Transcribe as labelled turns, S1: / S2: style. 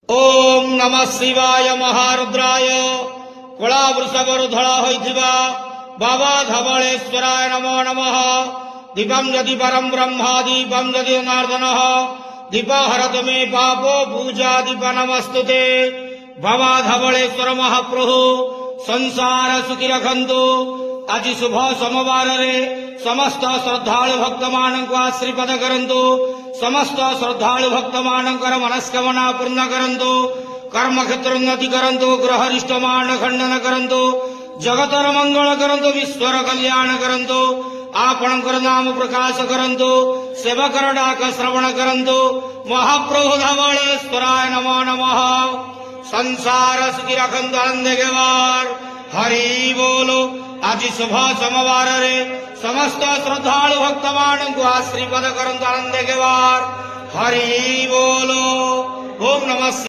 S1: ओम नमः शिवाय महारुद्राय कला वृषभर धड़ा होइथिबा बाबा धवलेश्वराय नमो नमः। दीपम यदि परम ब्रह्मा दीपम यदि जनार्दनः दीप हरत मे पापो पूजा दीप नमस्तुते। बाबा धवलेश्वर महाप्रभु संसार सुखी रखंतु। आज शुभ सोमवार रे समस्त श्रद्धालु भक्त मानक आशीर्वाद करंतु। समस्त श्रद्धालु भक्त मानकर मनस्कामना पूर्ण करंतु। कर्म क्षेत्र उन्नति करंतु। ग्रहरिष्ट मान खंडन करंतु। जगतर मंगल करंतु। विश्वर कल्याण करंतु। आपणकर नाम प्रकाश करंतु। सेवकर डाक श्रवण करंतु। महाप्रभु धवलेश्वराय नमो नमः। संसार सुखी रखंतु आनंद गेवार हरि बोलो। आज शुभ सोमवार रे समस्त श्रद्धालु भक्त मानक आशीर्वाद करंतु आनंद गेवार हरि बोलो। ओम नमः।